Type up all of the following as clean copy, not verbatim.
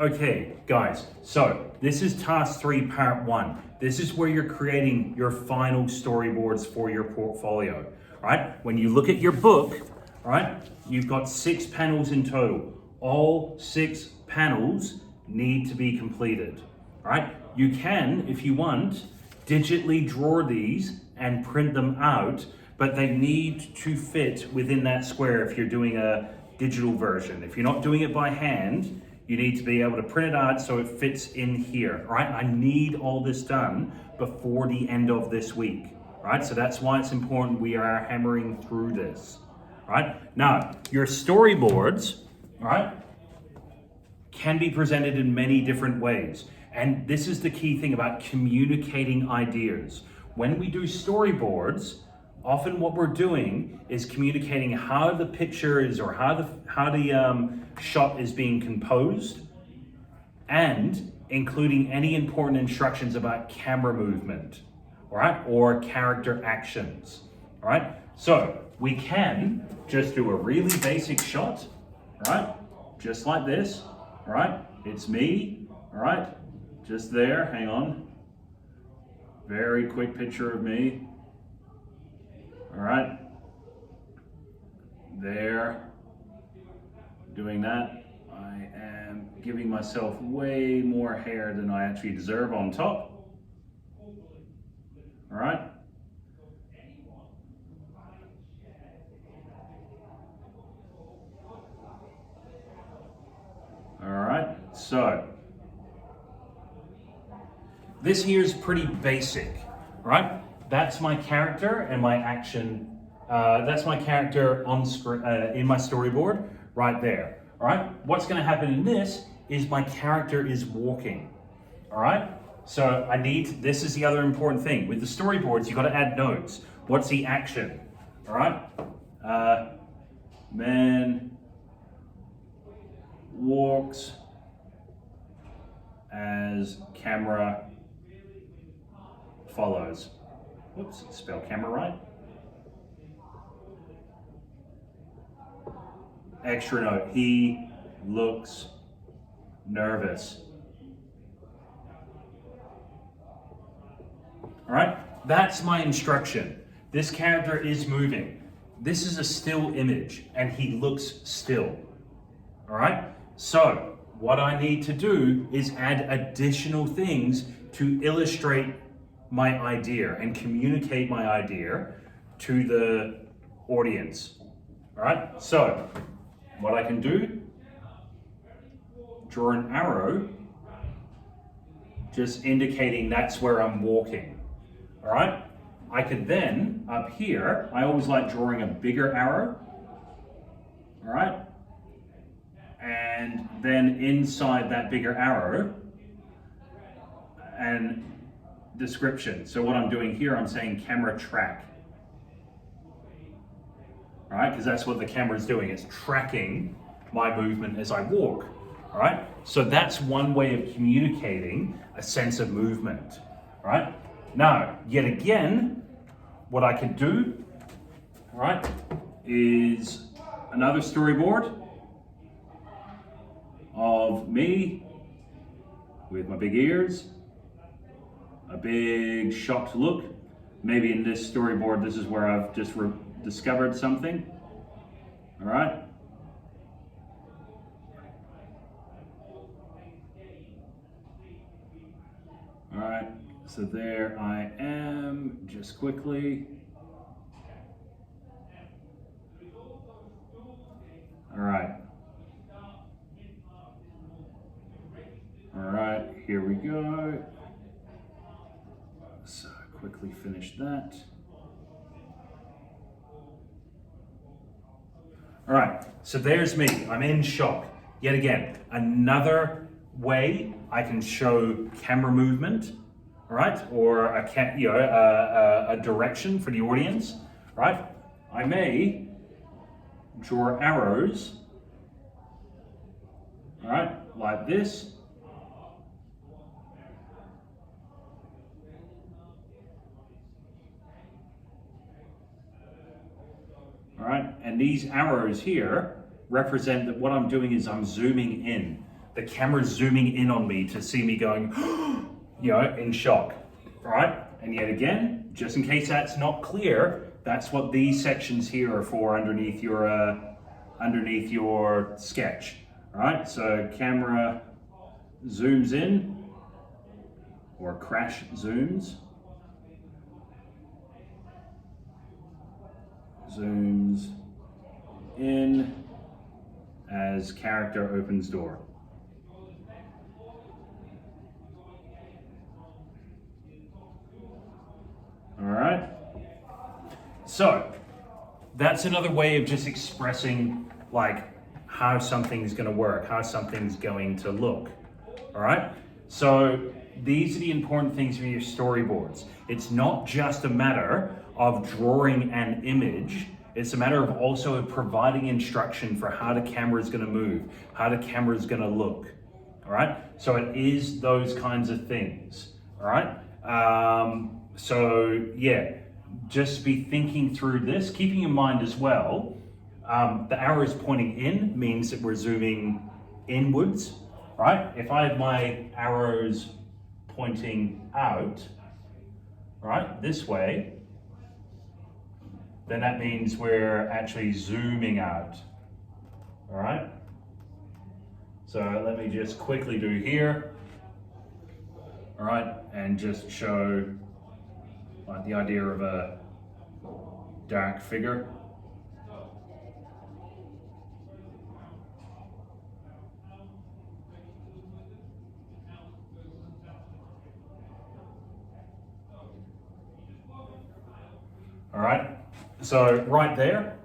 Okay, guys, so this is task 3, part 1. This is where you're creating your final storyboards for your portfolio, right? When you look at your book, right, you've got 6 panels in total. All 6 panels need to be completed, right? You can, if you want, digitally draw these and print them out, but they need to fit within that square if you're doing a digital version. If you're not doing it by hand, you need to be able to print it out so it fits in here, right? I need all this done before the end of this week, right? So that's why it's important we are hammering through this, right? Now, your storyboards, right, can be presented in many different ways. And this is the key thing about communicating ideas. When we do storyboards, often what we're doing is communicating how the picture is or how the shot is being composed, and including any important instructions about camera movement, right, or character actions, right? So we can just do a really basic shot, right, just like this, right? It's me, all right, just there. Hang on, very quick picture of me. All right, there, doing that. I am giving myself way more hair than I actually deserve on top. All right. All right, so this here is pretty basic, right? That's my character and my action. That's my character on screen in my storyboard right there. All right. What's going to happen in this is my character is walking. All right. So this is the other important thing with the storyboards. You got to add notes. What's the action? All right. Man walks as camera follows. Whoops, spell camera right. Extra note, he looks nervous. All right, that's my instruction. This character is moving. This is a still image and he looks still. All right, so what I need to do is add additional things to illustrate my idea and communicate my idea to the audience. All right, so what I can do, draw an arrow, just indicating that's where I'm walking. All right, I could then, up here, I always like drawing a bigger arrow. All right, and then inside that bigger arrow, and description. So what I'm doing here, I'm saying camera track. All right, because that's what the camera is doing. It's tracking my movement as I walk. All right, so that's one way of communicating a sense of movement. All right, now, yet again, what I could do, all right, is another storyboard of me with my big ears, a big shocked look. Maybe in this storyboard, this is where I've just discovered something. All right. All right, so there I am, just quickly. All right. All right, here we go. So quickly finish that. All right, so there's me. I'm in shock. Yet again, another way I can show camera movement, all right, or a direction for the audience, right? I may draw arrows, all right, like this. All right, and these arrows here represent that what I'm doing is I'm zooming in. The camera's zooming in on me to see me going, in shock, right? And yet again, just in case that's not clear, that's what these sections here are for underneath your sketch, right? So camera zooms in, or crash zooms, zooms in as character opens door. All right. So that's another way of just expressing like how something's going to work, how something's going to look. All right. So these are the important things for your storyboards. It's not just a matter of drawing an image. It's a matter of also providing instruction for how the camera is going to move, how the camera is going to look. All right. So it is those kinds of things. All right. So yeah, just be thinking through this, keeping in mind as well, the arrows pointing in means that we're zooming inwards, right? If I have my arrows pointing out, right, this way, then that means we're actually zooming out, all right? So let me just quickly do here, all right, and just show like the idea of a dark figure. All right, so right there,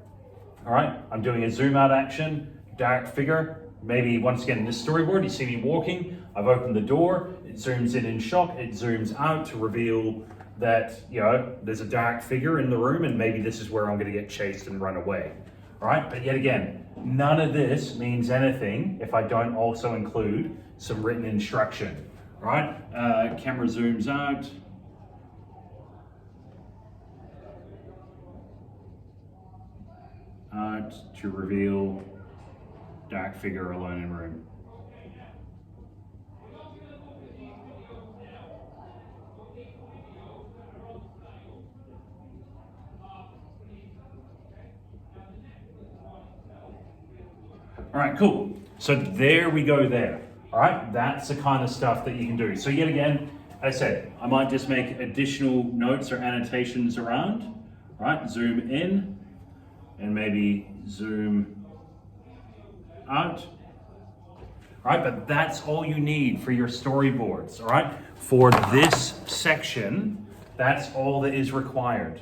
all right, I'm doing a zoom out action, dark figure. Maybe once again in this storyboard, you see me walking, I've opened the door, it zooms in shock, it zooms out to reveal that, there's a dark figure in the room and maybe this is where I'm gonna get chased and run away. All right, but yet again, none of this means anything if I don't also include some written instruction. All right, camera zooms out. To reveal dark figure alone in room. All right, cool. So there we go there. All right, that's the kind of stuff that you can do. So yet again, as I said, I might just make additional notes or annotations around. All right, zoom in and maybe zoom out. All right, but that's all you need for your storyboards. All right, for this section, that's all that is required.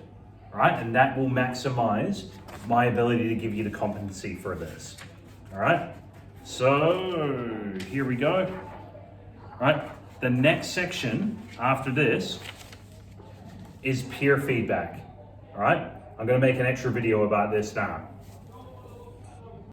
All right, and that will maximize my ability to give you the competency for this. All right, so here we go. All right, the next section after this is peer feedback. All right, I'm going to make an extra video about this now.